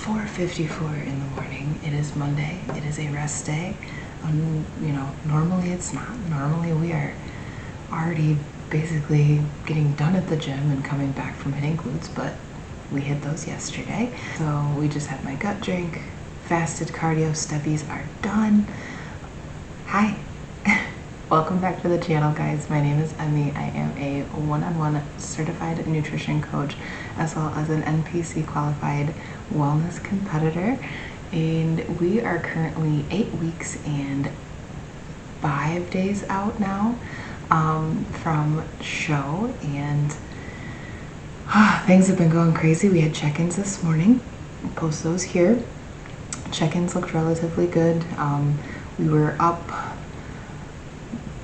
4:54 in the morning. It is Monday. It is a rest day. Normally it's not. Normally we are already basically getting done at the gym and coming back from hitting glutes, but we hit those yesterday. So we just had my gut drink. Fasted cardio steppies are done. Hi. Welcome back to the channel, guys. My name is Emmy. I am a one-on-one certified nutrition coach as well as an NPC qualified wellness competitor, and we are currently 8 weeks and 5 days out now from show, and things have been going crazy. We had check-ins this morning. I'll post those here. Check-ins looked relatively good. We were up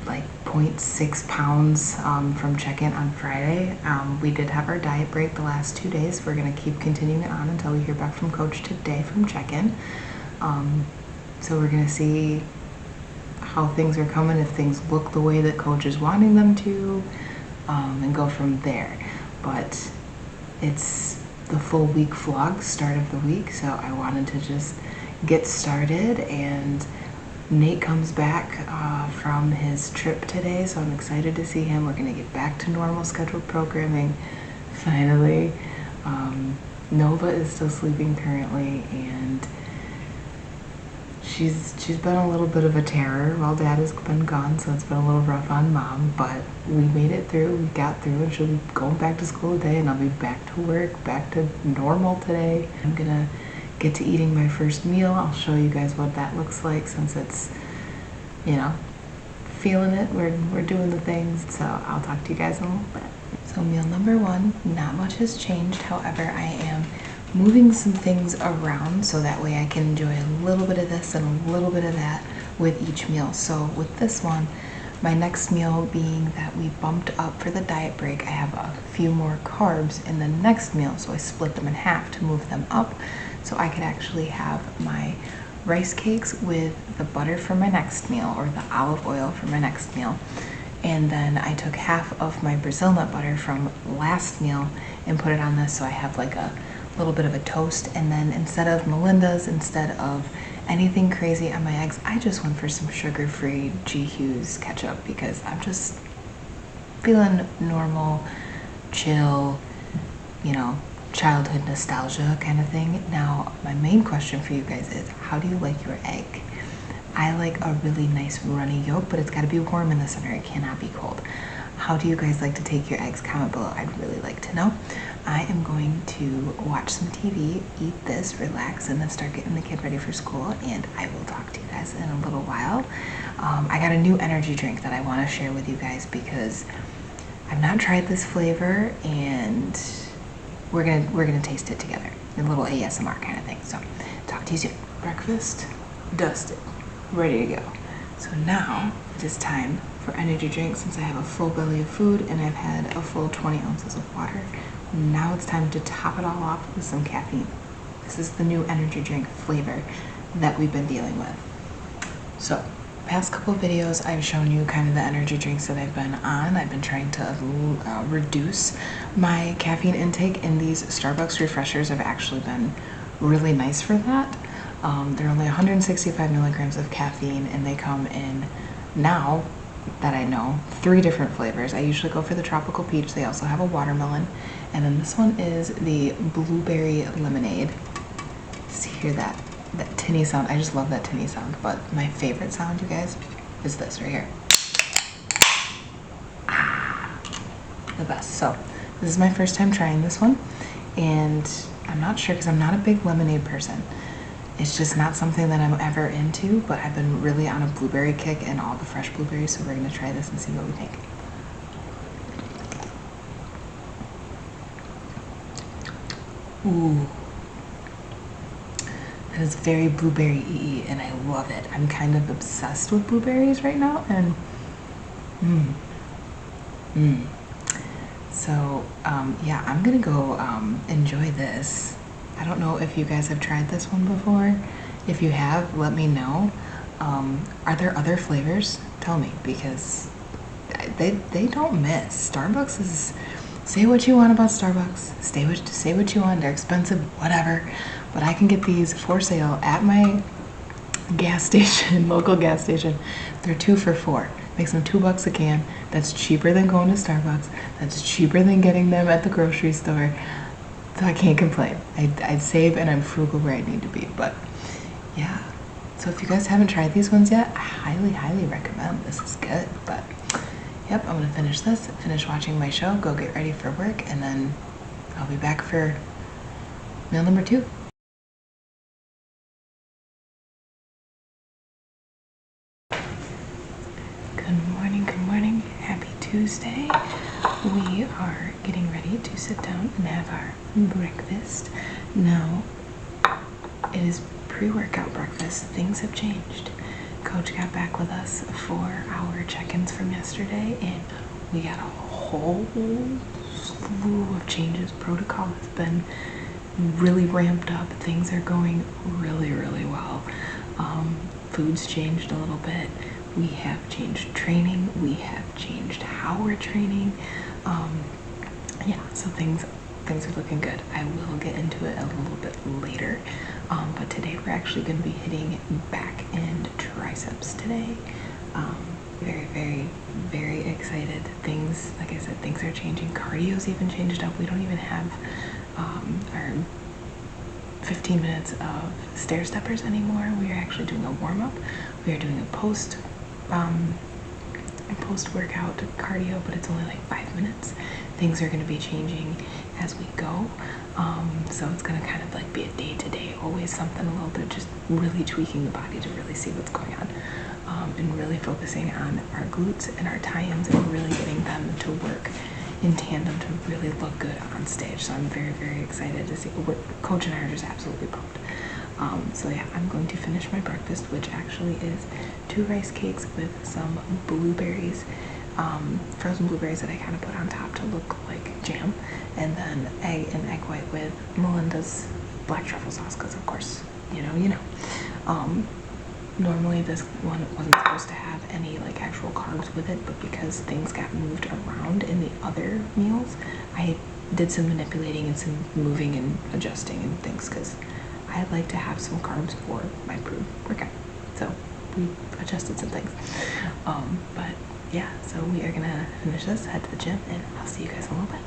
like 0.6 pounds from check-in on Friday. We did have our diet break the last 2 days. We're going to keep continuing it on until we hear back from coach today from check-in. So we're going to see how things are coming, if things look the way that coach is wanting them to, and go from there. But it's the full week vlog, start of the week, so I wanted to just get started. And Nate comes back from his trip today, so I'm excited to see him. We're going to get back to normal scheduled programming finally. Nova is still sleeping currently, and she's been a little bit of a terror while Dad has been gone, so it's been a little rough on Mom, but we made it through. We got through, and she'll be going back to school today, and I'll be back to work, back to normal today. I'm gonna get to eating my first meal. I'll show you guys what that looks like, since it's, feeling it. We're doing the things, so I'll talk to you guys in a little bit. So meal number one, not much has changed. However, I am moving some things around so that way I can enjoy a little bit of this and a little bit of that with each meal. So with this one, my next meal being that we bumped up for the diet break, I have a few more carbs in the next meal, so I split them in half to move them up so I could actually have my rice cakes with the butter for my next meal, or the olive oil for my next meal. And then I took half of my Brazil nut butter from last meal and put it on this, so I have like a little bit of a toast. And then instead of Melinda's, instead of anything crazy on my eggs, I just went for some sugar-free G. Hughes ketchup because I'm just feeling normal, chill, childhood nostalgia kind of thing. Now, my main question for you guys is, how do you like your egg? I like a really nice runny yolk, but it's got to be warm in the center. It cannot be cold. How do you guys like to take your eggs? Comment below. I'd really like to know. I am going to watch some TV, eat this, relax, and then start getting the kid ready for school, and I will talk to you guys in a little while. I got a new energy drink that I want to share with you guys because I've not tried this flavor, and we're gonna taste it together. A little ASMR kind of thing. So talk to you soon. Breakfast dusted, ready to go. So now it is time for energy drink, since I have a full belly of food and I've had a full 20 ounces of water. Now it's time to top it all off with some caffeine. This is the new energy drink flavor that we've been dealing with. So past couple videos I've shown you kind of the energy drinks that I've been on. I've been trying to reduce my caffeine intake, and these Starbucks refreshers have actually been really nice for that. They're only 165 milligrams of caffeine, and they come in, now that I know, 3 different flavors. I usually go for the tropical peach. They also have a watermelon, and then this one is the blueberry lemonade. Just hear that tinny sound. I just love that tinny sound, but my favorite sound, you guys, is this right here. The best. So this is my first time trying this one, and I'm not sure because I'm not a big lemonade person. It's just not something that I'm ever into, but I've been really on a blueberry kick and all the fresh blueberries, so we're gonna try this and see what we think. Ooh. That is very blueberry-y, and I love it. I'm kind of obsessed with blueberries right now, and So, yeah, I'm gonna go enjoy this. I don't know if you guys have tried this one before. If you have, let me know. Are there other flavors? Tell me, because they don't miss. Starbucks is Say what you want about Starbucks. Say what you want. They're expensive, whatever. But I can get these for sale at my gas station, local gas station. They're 2 for $4. Makes them $2 a can. That's cheaper than going to Starbucks. That's cheaper than getting them at the grocery store. So I can't complain. I save and I'm frugal where I need to be. But yeah. So if you guys haven't tried these ones yet, I highly, highly recommend. This is good. But yep, I'm gonna finish this, finish watching my show, go get ready for work, and then I'll be back for meal number 2. Good morning, happy Tuesday. We are getting ready to sit down and have our breakfast. Now, it is pre-workout breakfast. Things have changed. Coach got back with us for our check-ins from yesterday, and we got a whole slew of changes. Protocol has been really ramped up. Things are going really, really well. Food's changed a little bit. We have changed training. We have changed how we're training. Yeah, so things are looking good. I will get into it a little bit later. But today we're actually going to be hitting back and triceps today. Very, very, very excited. Things, like I said, things are changing. Cardio's even changed up. We don't even have our 15 minutes of stair steppers anymore. We are actually doing a warm-up. We are doing a post-workout cardio, but it's only like 5 minutes. Things are going to be changing as we go. So it's going to kind of like be a day-to-day, always something a little bit, just really tweaking the body to really see what's going on. And really focusing on our glutes and our tie-ins and really getting them to work in tandem to really look good on stage. So I'm very, very excited to see. Coach and I are just absolutely pumped. So yeah, I'm going to finish my breakfast, which actually is 2 rice cakes with some blueberries, frozen blueberries that I kind of put on top to look like jam, and then egg and egg white with Melinda's black truffle sauce, because of course, you know. Normally this one wasn't supposed to have any like actual carbs with it, but because things got moved around in the other meals, I did some manipulating and some moving and adjusting and things, because I like to have some carbs for my pre-workout. So we adjusted some things. But yeah, so we are gonna finish this, head to the gym, and I'll see you guys in a little bit.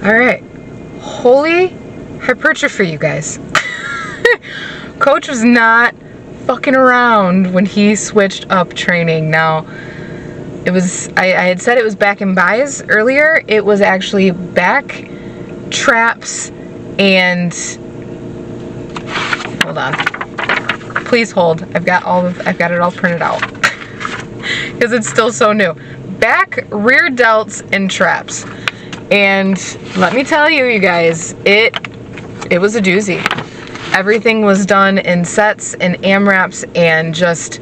All right, holy hypertrophy, you guys. Coach was not fucking around when he switched up training. Now, it was, I had said it was back and buys earlier. It was actually back, traps, and, hold on. Please hold. I've got it all printed out. Because it's still so new. Back, rear delts, and traps. And let me tell you, you guys, it was a doozy. Everything was done in sets and AMRAPs and just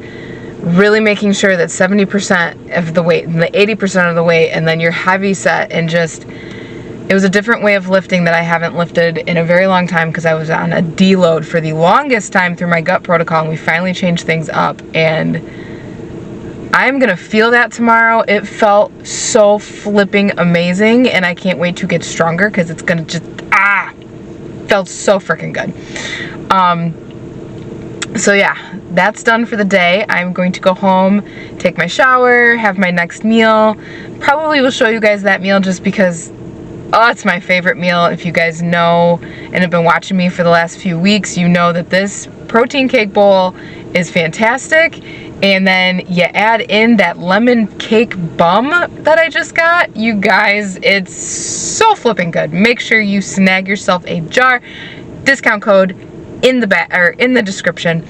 really making sure that 70% of the weight and the 80% of the weight, and then your heavy set, and just, it was a different way of lifting that I haven't lifted in a very long time because I was on a deload for the longest time through my gut protocol, and we finally changed things up, and I'm gonna feel that tomorrow. It felt so flipping amazing, and I can't wait to get stronger because it's gonna just, felt so freaking good. So yeah, that's done for the day. I'm going to go home, take my shower, have my next meal. Probably will show you guys that meal just because, oh, it's my favorite meal. If you guys know and have been watching me for the last few weeks, you know that this protein cake bowl is fantastic. And then you add in that lemon cake bum that I just got. You guys, it's so flipping good. Make sure you snag yourself a jar. Discount code in the description.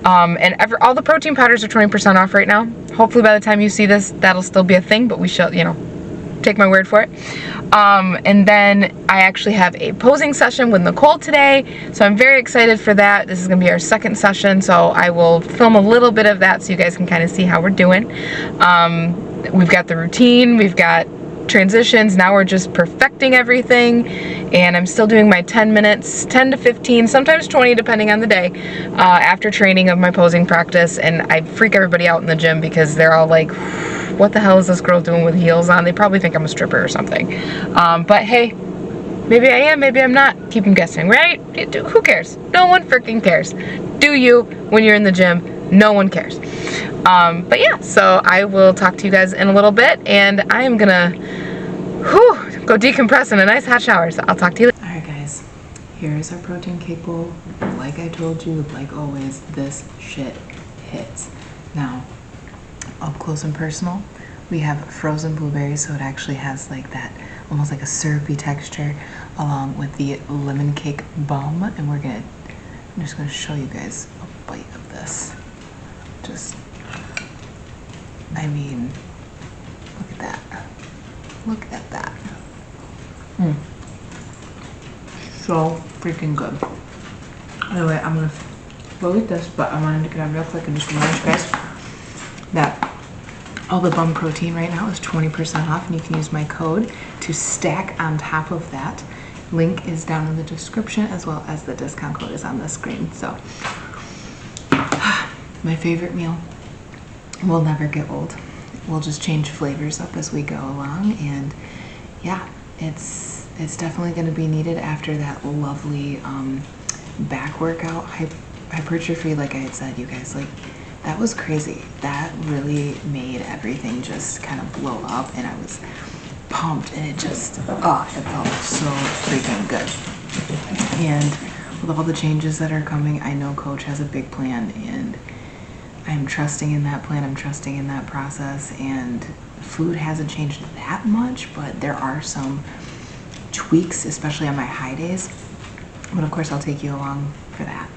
And all the protein powders are 20% off right now. Hopefully by the time you see this, that'll still be a thing, but we shall, you know, take my word for it. And then I actually have a posing session with Nicole today, so I'm very excited for that. This is gonna be our second session, so I will film a little bit of that so you guys can kind of see how we're doing. We've got the routine, we've got transitions, now we're just perfecting everything, and I'm still doing my 10 minutes, 10 to 15, sometimes 20 depending on the day, after training of my posing practice, and I freak everybody out in the gym because they're all like, what the hell is this girl doing with heels on? They probably think I'm a stripper or something. But hey, maybe I am, maybe I'm not. Keep them guessing, right? Who cares? No one freaking cares. Do you when you're in the gym? No one cares. But yeah, so I will talk to you guys in a little bit, and I am gonna go decompress in a nice hot shower. So I'll talk to you later. All right, guys. Here is our protein cake bowl. Like I told you, like always, this shit hits. Now, up close and personal, we have frozen blueberries, so it actually has like that, almost like a syrupy texture, along with the lemon cake bum. And I'm just gonna show you guys a bite of this. Just, I mean, look at that. Look at that. So freaking good. Anyway, I'm gonna go eat this, but I wanted to get on real quick and just remind you guys that all the bum protein right now is 20% off, and you can use my code to stack on top of that. Link is down in the description, as well as the discount code is on the screen. So my favorite meal will never get old. We'll just change flavors up as we go along, and yeah, it's definitely going to be needed after that lovely back workout, hypertrophy. Like I had said, you guys, like, that was crazy. That really made everything just kind of blow up, and I was pumped, and it just, it felt so freaking good. And with all the changes that are coming, I know Coach has a big plan, and I'm trusting in that plan. I'm trusting in that process, and food hasn't changed that much, but there are some tweaks, especially on my high days. But of course, I'll take you along for that.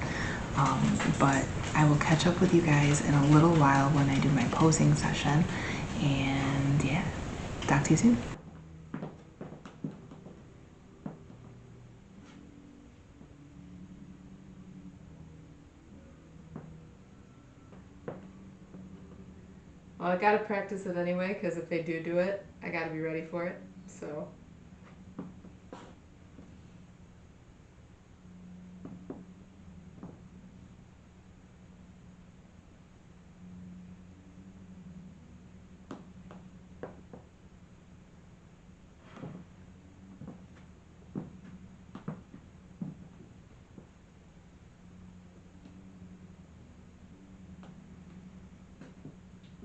But I will catch up with you guys in a little while when I do my posing session. And yeah, talk to you soon. Well, I gotta practice it anyway, because if they do it, I gotta be ready for it. So.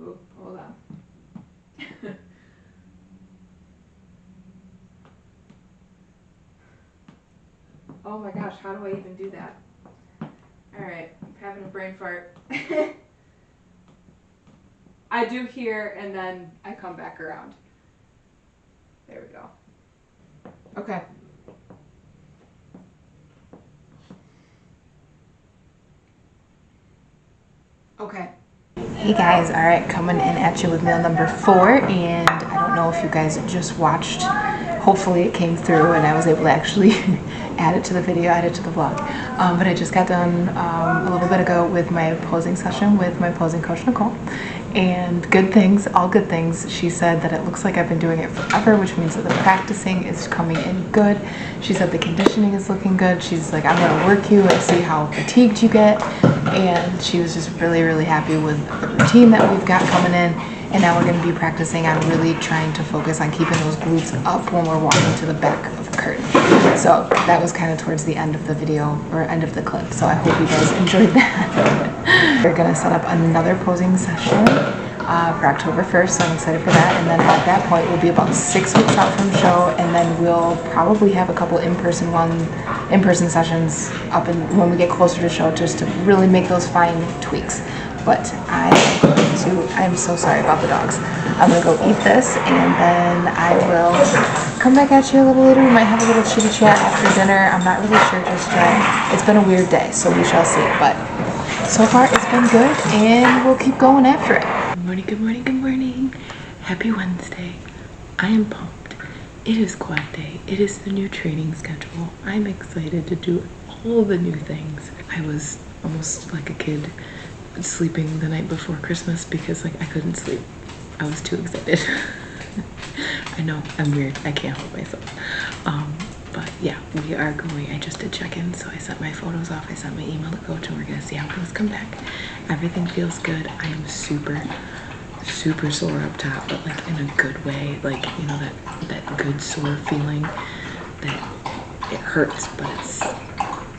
Ooh, hold on. Oh my gosh, how do I even do that? Alright, I'm having a brain fart. I do here and then I come back around. There we go. Okay. Okay. Hey guys, alright, coming in at you with meal number 4, and I don't know if you guys just watched, hopefully it came through and I was able to actually add it to the video, add it to the vlog, but I just got done a little bit ago with my posing session with my posing coach Nicole, and good things, all good things. She said that it looks like I've been doing it forever, which means that the practicing is coming in good. She said the conditioning is looking good. She's like, I'm gonna work you and see how fatigued you get, and she was just really happy with the routine that we've got coming in. And now we're going to be practicing on really trying to focus on keeping those glutes up when we're walking to the back of the curtain. So that was kind of towards the end of the video, or end of the clip, so I hope you guys enjoyed that. We're going to set up another posing session for October 1st, so I'm excited for that. And then at that point we'll be about 6 weeks out from the show, and then we'll probably have a couple in-person sessions up and when we get closer to the show, just to really make those fine tweaks. But I'm so sorry about the dogs. I'm gonna go eat this and then I will come back at you a little later. We might have a little chitty chat after dinner. I'm not really sure just yet. It's been a weird day, so we shall see. But so far it's been good and we'll keep going after it. Good morning, good morning, good morning. Happy Wednesday. I am pumped. It is quad day. It is the new training schedule. I'm excited to do all the new things. I was almost like a kid sleeping the night before Christmas because like I couldn't sleep. I was too excited. I know, I'm weird. I can't help myself. But yeah, we are going. I just did check-in, so I sent my photos off. I sent my email to coach and we're gonna see how things come back. Everything feels good. I am super sore up top, but like in a good way. Like, you know, that good sore feeling that it hurts, but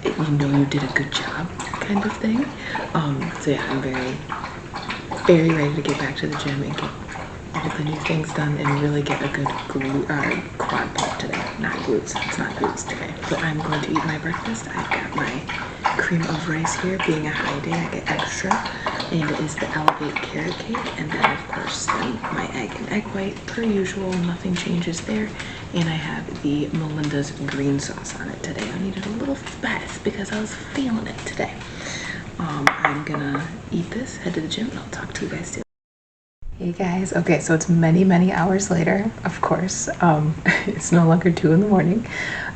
you know you did a good job kind of thing. So yeah, I'm very ready to get back to the gym and get all the new things done and really get a good quad pump today. Not glutes, it's not glutes today. But I'm going to eat my breakfast. I've got my cream of rice here. Being a high day, I get extra, and it is the Elevate carrot cake, and then of course then my egg and egg white per usual. Nothing changes there. And I have the Melinda's green sauce on it today. I needed a little spice because I was feeling it today. I'm gonna eat this, head to the gym, and I'll talk to you guys soon. Hey guys, okay, so it's many hours later, of course. It's no longer 2 in the morning,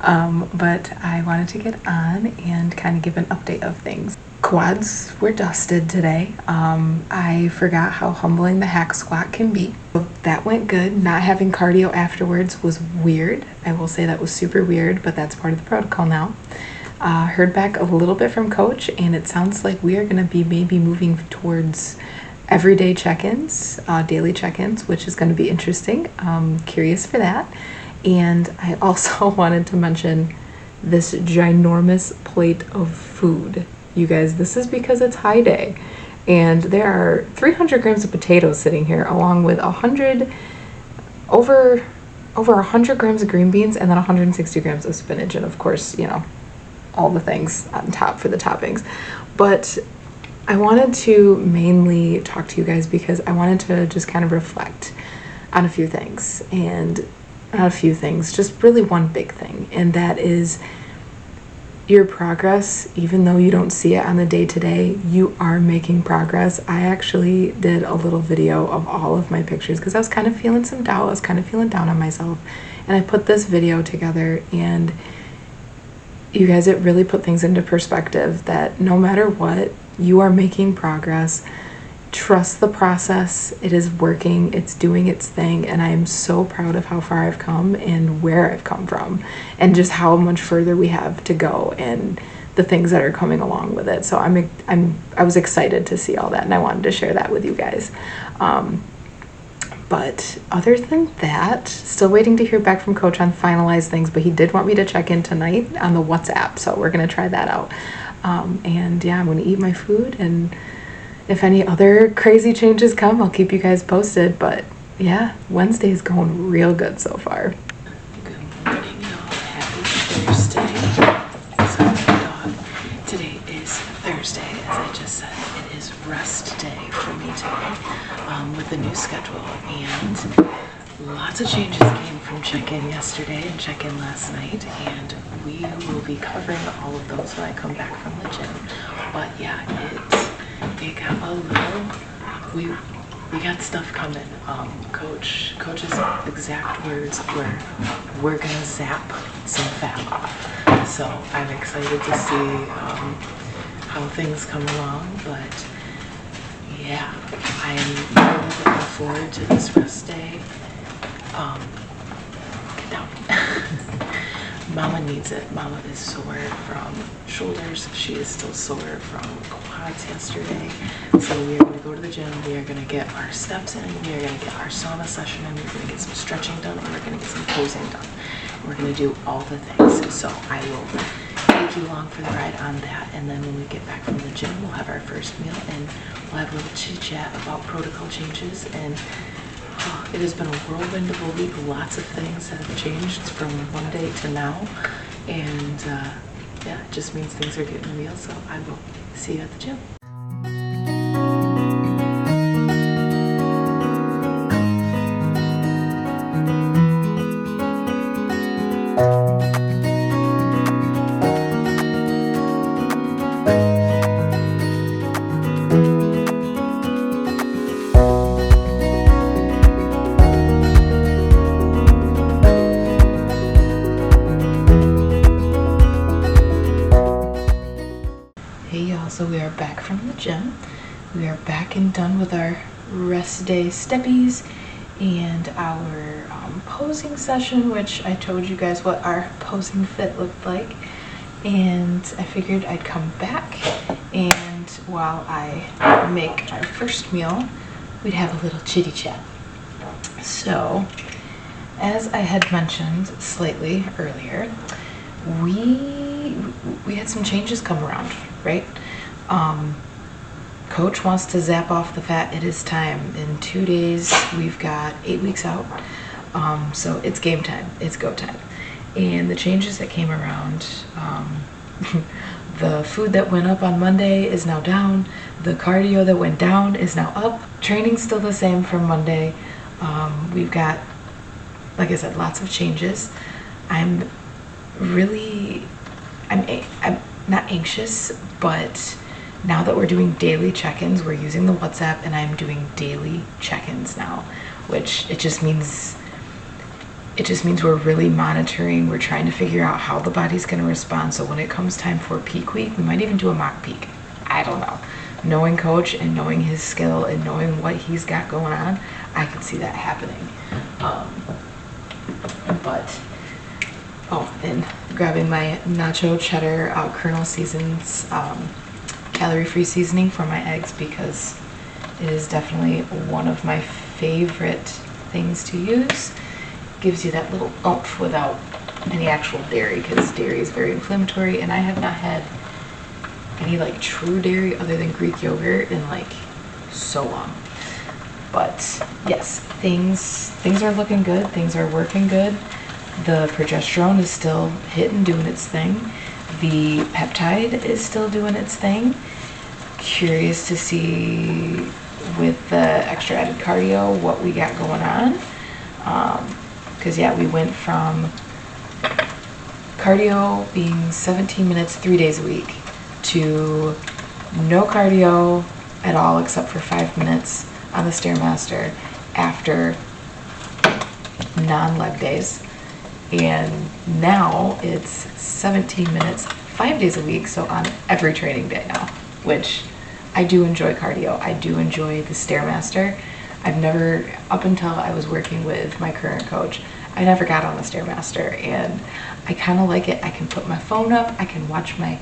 but I wanted to get on and kind of give an update of things. Quads were dusted today. I forgot how humbling the hack squat can be. So that went good. Not having cardio afterwards was weird. I will say that was super weird, but that's part of the protocol now. Heard back a little bit from coach, and it sounds like we are going to be maybe moving towards everyday check-ins, daily check-ins, which is going to be interesting. Curious for that. And I also wanted to mention this ginormous plate of food. You guys, this is because it's high day, and there are 300 grams of potatoes sitting here, along with over 100 grams of green beans, and then 160 grams of spinach, and of course, you know, all the things on top for the toppings. But I wanted to mainly talk to you guys because I wanted to just kind of reflect on a few things, and not a few things, just really one big thing, and that is your progress. Even though you don't see it on the day-to-day, you are making progress. I actually did a little video of all of my pictures because I was kind of feeling some doubt. I was kind of feeling down on myself, and I put this video together, and you guys, it really put things into perspective that no matter what, you are making progress. Trust the process. It is working. It's doing its thing. And I am so proud of how far I've come and where I've come from and just how much further we have to go and the things that are coming along with it. So I was excited to see all that, and I wanted to share that with you guys. But other than that, still waiting to hear back from coach on finalized things, but he did want me to check in tonight on the WhatsApp, so we're going to try that out. And yeah, I'm going to eat my food, and if any other crazy changes come, I'll keep you guys posted. But yeah, Wednesday is going real good so far. Good morning, y'all. Happy Thursday. rest day for me today with the new schedule, and lots of changes came from check-in yesterday and check-in last night, and we will be covering all of those when I come back from the gym. But yeah, it got a little, we got stuff coming. Coach's exact words were, we're gonna zap some fat off. So I'm excited to see how things come along, but yeah, I am really looking forward to this rest day. Get down. Mama needs it. Mama is sore from shoulders. She is still sore from quads yesterday. So we are going to go to the gym. We are going to get our steps in. We are going to get our sauna session in. We're going to get some stretching done, and we're going to get some posing done. We're going to do all the things. So I will take you along for the ride on that. And then when we get back from the gym, we'll have our first meal, and we'll have a little chit chat about protocol changes. And it has been a whirlwind of a week. Lots of things that have changed from one day to now, and yeah, it just means things are getting real. So I will see you at the gym. So we are back from the gym. We are back and done with our rest day steppies and our posing session, which I told you guys what our posing fit looked like. And I figured I'd come back, and while I make our first meal, we'd have a little chitty chat. So, as I had mentioned slightly earlier, we had some changes come around, right? Coach wants to zap off the fat. It is time. In 2 days, we've got 8 weeks out. So it's game time. It's go time. And the changes that came around, the food that went up on Monday is now down. The cardio that went down is now up. Training's still the same from Monday. We've got, like I said, lots of changes. I'm not anxious, but now that we're doing daily check-ins, we're using the WhatsApp, and I'm doing daily check-ins now, which it just means we're really monitoring. We're trying to figure out how the body's going to respond. So when it comes time for peak week, we might even do a mock peak. I don't know. Knowing Coach and knowing his skill and knowing what he's got going on, I can see that happening. And grabbing my nacho cheddar Colonel Seasons calorie-free seasoning for my eggs, because it is definitely one of my favorite things to use. Gives you that little oomph without any actual dairy, because dairy is very inflammatory, and I have not had any like true dairy other than Greek yogurt in like so long. But yes, things are looking good. Things are working good. The progesterone is still hitting, doing its thing. The peptide is still doing its thing. Curious to see with the extra added cardio what we got going on. Because yeah, we went from cardio being 17 minutes 3 days a week to no cardio at all except for 5 minutes on the Stairmaster after non-leg days. And now it's 17 minutes 5 days a week, so on every training day now, which I do enjoy cardio. I do enjoy the Stairmaster. I've never, up until I was working with my current coach, I never got on the Stairmaster, and I kind of like it. I can put my phone up, I can watch my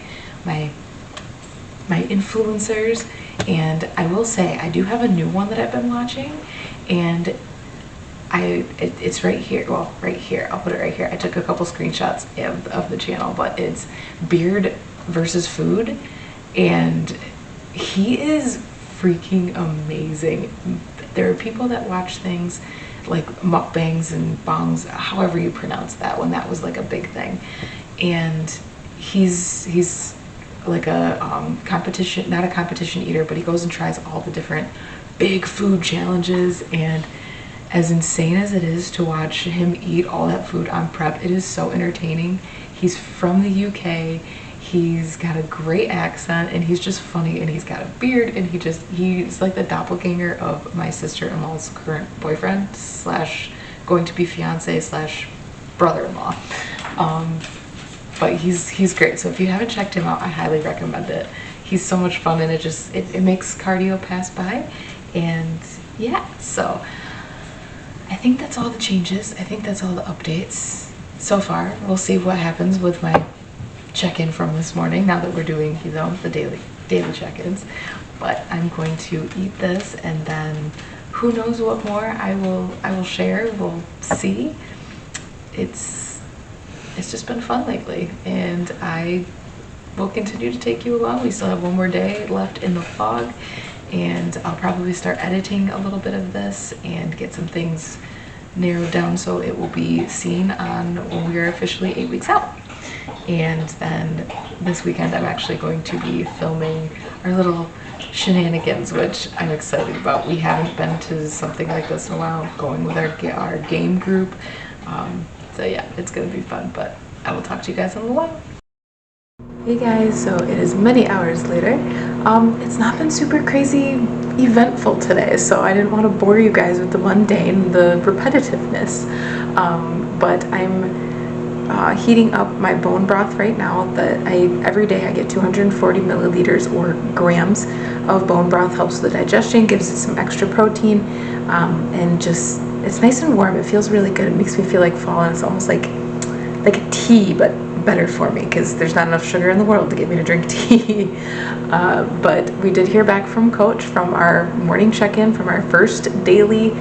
influencers, and I will say I do have a new one that I've been watching, and it's right here. Well, right here. I'll put it right here. I took a couple screenshots of the channel, but it's Beard versus Food, and he is freaking amazing. There are people that watch things like mukbangs and bongs, however you pronounce that, when that was like a big thing, and he's like a competition, not a competition eater, but he goes and tries all the different big food challenges. And as insane as it is to watch him eat all that food on prep, it is so entertaining. He's from the UK. He's got a great accent and he's just funny, and he's got a beard, and he's like the doppelganger of my sister-in-law's current boyfriend slash going to be fiance slash brother-in-law. But he's great. So if you haven't checked him out, I highly recommend it. He's so much fun, and it makes cardio pass by. And yeah, so I think that's all the changes. I think that's all the updates so far. We'll see what happens with my check-in from this morning now that we're doing, you know, the daily check-ins. But I'm going to eat this, and then who knows what more I will share. We'll see. It's just been fun lately, and I will continue to take you along. We still have one more day left in the vlog, and I'll probably start editing a little bit of this and get some things narrowed down so it will be seen on when we are officially 8 weeks out. And then this weekend I'm actually going to be filming our little shenanigans, which I'm excited about. We haven't been to something like this in a while, going with our game group. So yeah, it's gonna be fun, but I will talk to you guys in a little while. Hey guys, so it is many hours later. It's not been super crazy eventful today, so I didn't want to bore you guys with the mundane, the repetitiveness. But I'm heating up my bone broth right now. That every day I get 240 milliliters or grams of bone broth. Helps with the digestion, gives it some extra protein, and just it's nice and warm. It feels really good. It makes me feel like fall, and it's almost like a tea, but better for me because there's not enough sugar in the world to get me to drink tea. But we did hear back from Coach from our morning check-in, from our first daily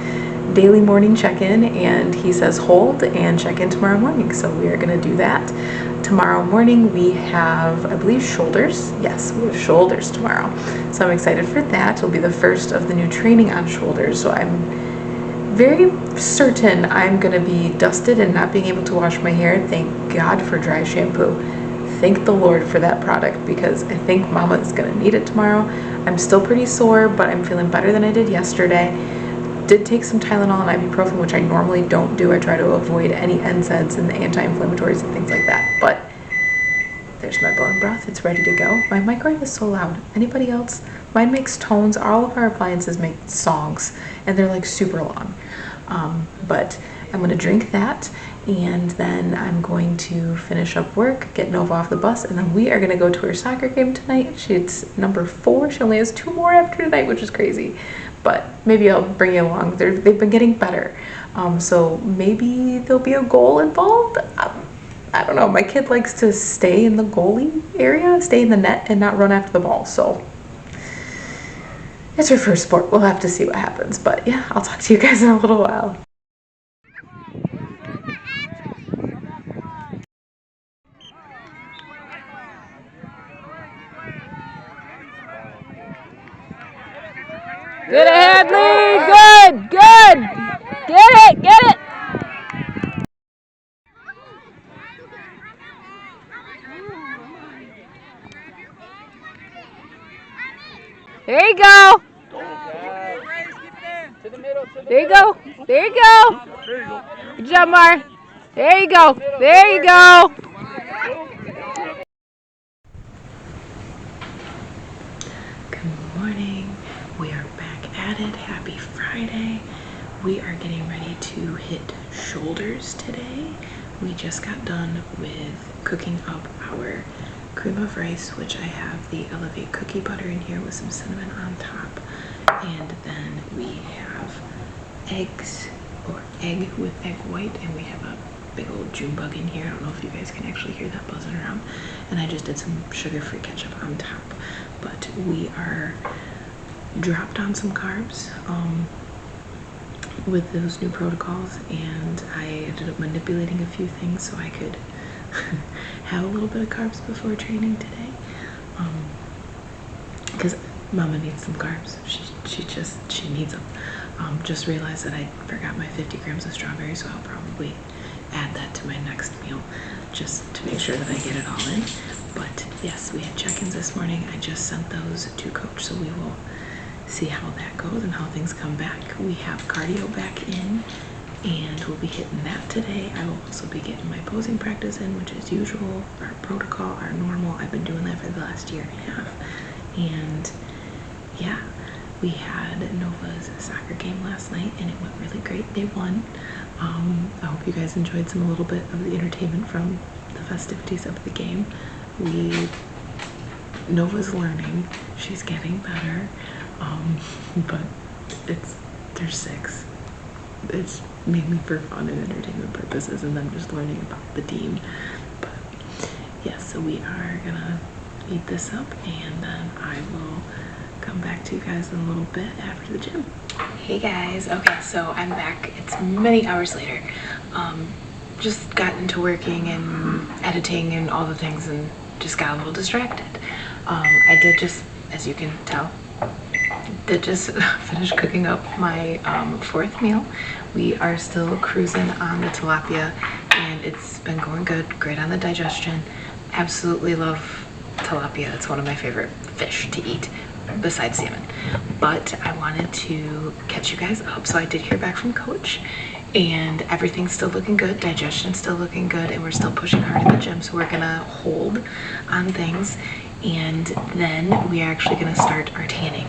morning check-in, and he says hold and check in tomorrow morning. So we are going to do that. Tomorrow morning we have, I believe, shoulders. Yes, we have shoulders tomorrow. So I'm excited for that. It'll be the first of the new training on shoulders. So I'm very certain I'm going to be dusted and not being able to wash my hair. Thank God for dry shampoo. Thank the Lord for that product, because I think Mama is going to need it tomorrow. I'm still pretty sore, but I'm feeling better than I did yesterday. Did take some Tylenol and ibuprofen, which I normally don't do. I try to avoid any NSAIDs and the anti-inflammatories and things like that. But there's my bone broth. It's ready to go. My microwave is so loud. Anybody else? Mine makes tones. All of our appliances make songs, and they're like super long. But I'm going to drink that, and then I'm going to finish up work, get Nova off the bus, and then we are going to go to her soccer game tonight. She's number 4. She only has 2 more after tonight, which is crazy. But maybe I'll bring you along. They've been getting better. So maybe there'll be a goal involved. I don't know. My kid likes to stay in the goalie area, stay in the net, and not run after the ball. So it's her first sport. We'll have to see what happens. But yeah, I'll talk to you guys in a little while. Good ahead, Lee. Good, good. Get it. There you go. There you go. There you go. Good job, Mar. There you go. There you go. Good morning. We are back at it. Happy Friday. We are getting ready to hit shoulders today. We just got done with cooking up our cream of rice, which I have the Elevate cookie butter in here with some cinnamon on top. And then we have eggs, or egg with egg white, and we have a big old June bug in here. I don't know if you guys can actually hear that buzzing around. And I just did some sugar-free ketchup on top. But we are dropped on some carbs with those new protocols, and I ended up manipulating a few things so I could have a little bit of carbs before training today, because Mama needs some carbs. She needs them. Just realized that I forgot my 50 grams of strawberries, so I'll probably add that to my next meal just to make sure that I get it all in. But yes, we had check-ins this morning. I just sent those to coach, so we will see how that goes and how things come back. We have cardio back in, and we'll be hitting that today. I will also be getting my posing practice in, which is usual, our protocol, our normal. I've been doing that for the last year and a half. And yeah, we had Nova's soccer game last night, and it went really great. They won. I hope you guys enjoyed a little bit of the entertainment from the festivities of the game. Nova's learning. She's getting better. But they're 6. It's mainly for fun and entertainment purposes, and then just learning about the team. But yeah, so we are gonna eat this up, and then I will come back to you guys in a little bit after the gym. Hey guys, okay, so I'm back. It's many hours later. Just got into working and editing and all the things, and just got a little distracted. I did just, as you can tell, finish cooking up my 4th meal. We are still cruising on the tilapia, and it's been going good, great on the digestion. Absolutely love tilapia. It's one of my favorite fish to eat besides salmon. But I wanted to catch you guys up, so I did hear back from coach, and everything's still looking good, digestion's still looking good, and we're still pushing hard in the gym, so we're gonna hold on things. And then we are actually gonna start our tanning.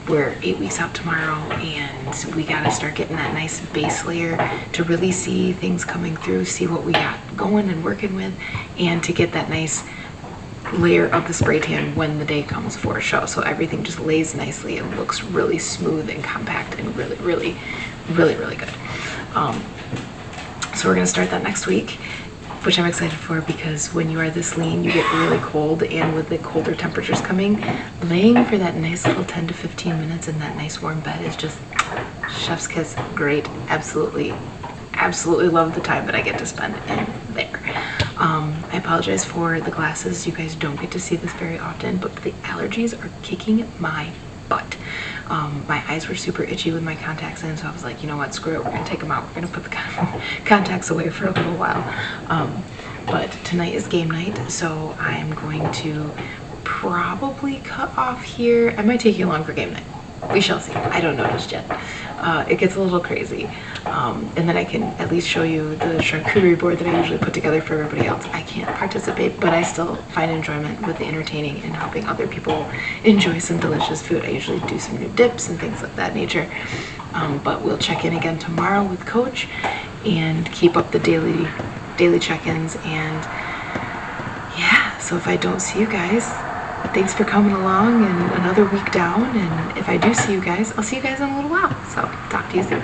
We're 8 weeks out tomorrow, and we gotta start getting that nice base layer to really see things coming through, see what we got going and working with, and to get that nice layer of the spray tan when the day comes for a show, so everything just lays nicely and looks really smooth and compact and really good. So we're gonna start that next week, which I'm excited for, because when you are this lean, you get really cold, and with the colder temperatures coming, laying for that nice little 10 to 15 minutes in that nice warm bed is just chef's kiss. Great. Absolutely love the time that I get to spend in there. I apologize for the glasses. You guys don't get to see this very often, but the allergies are kicking my butt. My eyes were super itchy with my contacts in, so I was like, you know what, screw it, we're gonna take them out. We're gonna put the contacts away for a little while. But tonight is game night, so I'm going to probably cut off here. I might take you along for game night. We shall see. I don't know just yet. It gets a little crazy. And then I can at least show you the charcuterie board that I usually put together for everybody else. I can't participate, but I still find enjoyment with the entertaining and helping other people enjoy some delicious food. I usually do some new dips and things of that nature. But we'll check in again tomorrow with coach and keep up the daily check-ins. And yeah, so if I don't see you guys, thanks for coming along, and another week down. And if I do see you guys, I'll see you guys in a little while. So talk to you soon.